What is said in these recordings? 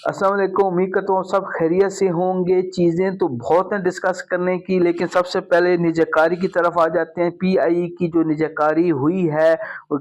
السلام علیکم، امید کرتا ہوں سب خیریت سے ہوں گے۔ چیزیں تو بہت ہیں ڈسکس کرنے کی، لیکن سب سے پہلے نجی کاری کی طرف آ جاتے ہیں۔ پی آئی اے کی جو نجی کاری ہوئی ہے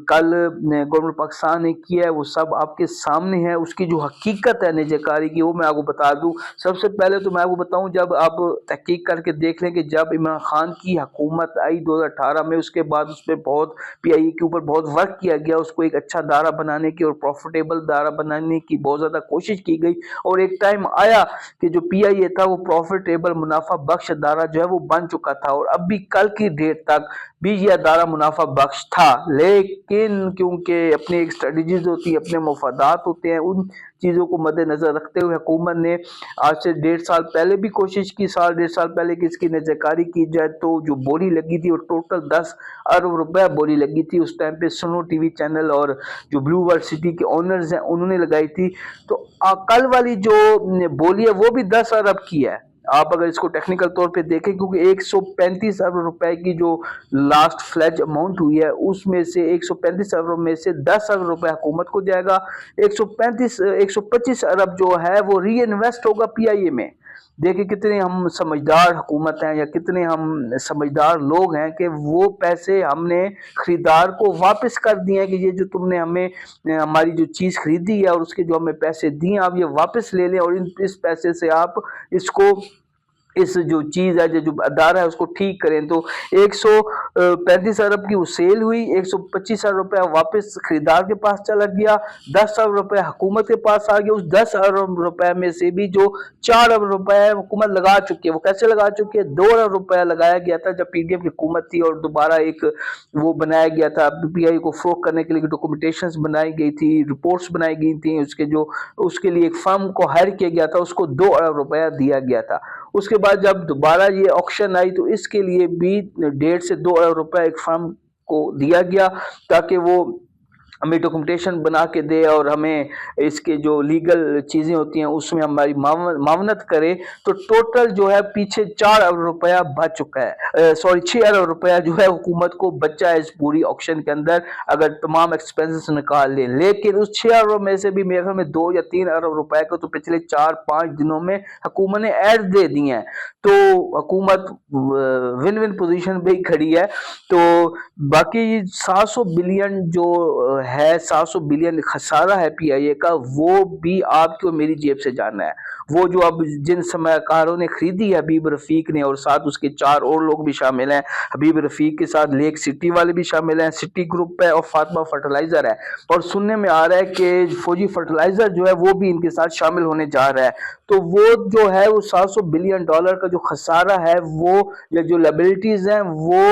کل گورنمنٹ پاکستان نے کی ہے، وہ سب آپ کے سامنے ہے۔ اس کی جو حقیقت ہے نجی کاری کی، وہ میں آپ کو بتا دوں۔ سب سے پہلے تو میں آپ کو بتاؤں، جب آپ تحقیق کر کے دیکھ لیں کہ جب عمران خان کی حکومت آئی 2018 میں، اس کے بعد اس پہ بہت پی آئی اے کے اوپر بہت ورک کیا گیا، اس کو ایک اچھا ادارہ بنانے کی اور پروفیٹیبل ادارہ بنانے کی بہت زیادہ کوشش کی گئی، اور ایک ٹائم آیا کہ جو پی آئی اے تھا وہ پروفیٹیبل منافع بخش ادارہ جو ہے وہ بن چکا تھا، اور اب بھی کل کی ڈیٹ تک بھی یہ ادارہ منافع بخش تھا۔ لیکن کیونکہ اپنی ایک اسٹریٹجیز ہوتی ہیں، اپنے مفادات ہوتے ہیں، ان چیزوں کو مد نظر رکھتے ہوئے حکومت نے آج سے 1.5 سال پہلے بھی کوشش کی، 1.5 سال پہلے کہ اس کی نجی کاری کی جائے، تو جو بولی لگی تھی وہ ٹوٹل 10 ارب روپے بولی لگی تھی۔ اس ٹائم پہ سنو ٹی وی چینل اور جو بلو ورلڈ سٹی کے اونرز ہیں انہوں نے لگائی تھی۔ تو کل والی جو بولی ہے وہ بھی 10 ارب کی ہے، آپ اگر اس کو ٹیکنیکل طور پہ دیکھیں، کیونکہ 135 ارب روپے کی جو لاسٹ فلیج اماؤنٹ ہوئی ہے، اس میں سے 135 ارب میں سے 10 ارب روپے حکومت کو جائے گا، 125 ارب جو ہے وہ ری انویسٹ ہوگا پی آئی اے میں۔ دیکھیں کتنے ہم سمجھدار حکومت ہیں، یا کتنے ہم سمجھدار لوگ ہیں کہ وہ پیسے ہم نے خریدار کو واپس کر دیے ہیں، کہ یہ جو تم نے ہمیں ہماری جو چیز خریدی ہے اور اس کے جو ہمیں پیسے دیے آپ یہ واپس لے لیں، اور اس پیسے سے آپ اس کو اس جو چیز ہے جو ادارہ ہے اس کو ٹھیک کریں۔ تو 135 ارب کی وہ سیل ہوئی، 125 ارب روپے واپس خریدار کے پاس چلا گیا، 10 ارب روپے حکومت کے پاس آ گیا۔ اس 10 ارب روپے میں سے بھی جو 4 ارب روپے حکومت لگا چکی ہے، وہ کیسے لگا چکی ہے؟ 2 ارب روپے لگایا گیا تھا جب پی ڈی ایم کی حکومت تھی، اور دوبارہ ایک وہ بنایا گیا تھا پی آئی کو فروغ کرنے کے لیے، ڈاکومنٹیشنز بنائی گئی تھی، رپورٹس بنائی گئی تھیں، اس کے لیے ایک فرم کو ہائر کیا گیا تھا، اس کو 2 ارب روپیہ دیا گیا تھا۔ اس کے بعد جب دوبارہ یہ آکشن آئی تو اس کے لیے بھی 1.5 سے 2 ارب روپے ایک فرم کو دیا گیا، تاکہ وہ ہمیں ڈاکومنٹیشن بنا کے دے اور ہمیں اس کے جو لیگل چیزیں ہوتی ہیں اس میں ہماری معاونت کرے۔ تو ٹوٹل جو ہے پیچھے 4 ارب روپیہ بچ چکا ہے، 6 ارب روپیہ جو ہے حکومت کو بچا ہے اس پوری آکشن کے اندر، اگر تمام ایکسپینسز نکال لیں۔ لیکن اس 6 ارب میں سے بھی میرے خیال میں 2 یا 3 ارب روپے کو تو پچھلے 4-5 دنوں میں حکومت نے ایڈ دے دی ہیں، تو حکومت ون ون پوزیشن پہ ہی کھڑی ہے۔ تو باقی 700 بلین جو ہے، 700 بلین خسارہ ہے پی آئی اے کا، وہ بھی آپ کو میری جیب سے جانا ہے۔ وہ جو اب جن سرمایہ کاروں نے خریدی ہے، حبیب رفیق نے اور ساتھ اس کے 4 اور لوگ بھی شامل ہیں، حبیب رفیق کے ساتھ لیک سٹی والے بھی شامل ہیں، سٹی گروپ ہے اور فاطمہ فرٹیلائزر ہے، اور سننے میں آ رہا ہے کہ فوجی فرٹیلائزر جو ہے وہ بھی ان کے ساتھ شامل ہونے جا رہا ہے۔ تو وہ جو ہے وہ 700 بلین ڈالر کا جو خسارہ ہے، وہ یا جو لائبلٹیز ہیں وہ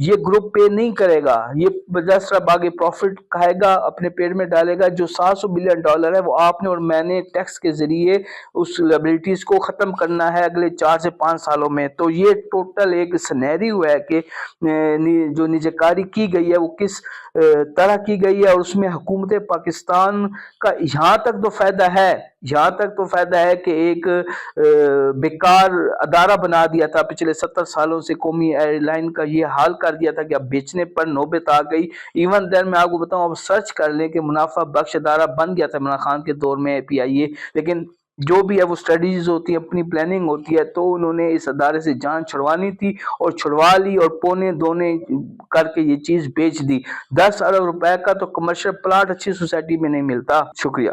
یہ گروپ پے نہیں کرے گا، یہ جس طرح باغی پروفٹ کھائے گا اپنے پیٹ میں ڈالے گا۔ جو 700 بلین ڈالر ہے وہ آپ نے اور میں نے ٹیکس کے ذریعے اس لائبلٹیز کو ختم کرنا ہے اگلے 4 سے 5 سالوں میں۔ تو یہ ٹوٹل ایک سنیریو ہے کہ جو نجی کاری کی گئی ہے وہ کس طرح کی گئی ہے، اور اس میں حکومت پاکستان کا یہاں تک تو فائدہ ہے، یہاں تک تو فائدہ ہے کہ ایک بیکار ادارہ بنا دیا تھا پچھلے 70 سالوں سے، قومی ایئر لائن کا یہ حال کر دیا تھا کہ اب بیچنے پر نوبت آ گئی۔ ایون دین میں آپ کو بتاؤں، اب سرچ کر لیں کہ منافع بخش ادارہ بن گیا تھا عمران خان کے دور میں پی آئی اے، لیکن جو بھی ہے وہ اسٹریٹجیز ہوتی ہیں، اپنی پلاننگ ہوتی ہے، تو انہوں نے اس ادارے سے جان چھڑوانی تھی اور چھڑوا لی، اور پونے دونے کر کے یہ چیز بیچ دی۔ 10 ارب روپے کا تو کمرشل پلاٹ اچھی سوسائٹی میں نہیں ملتا۔ شکریہ۔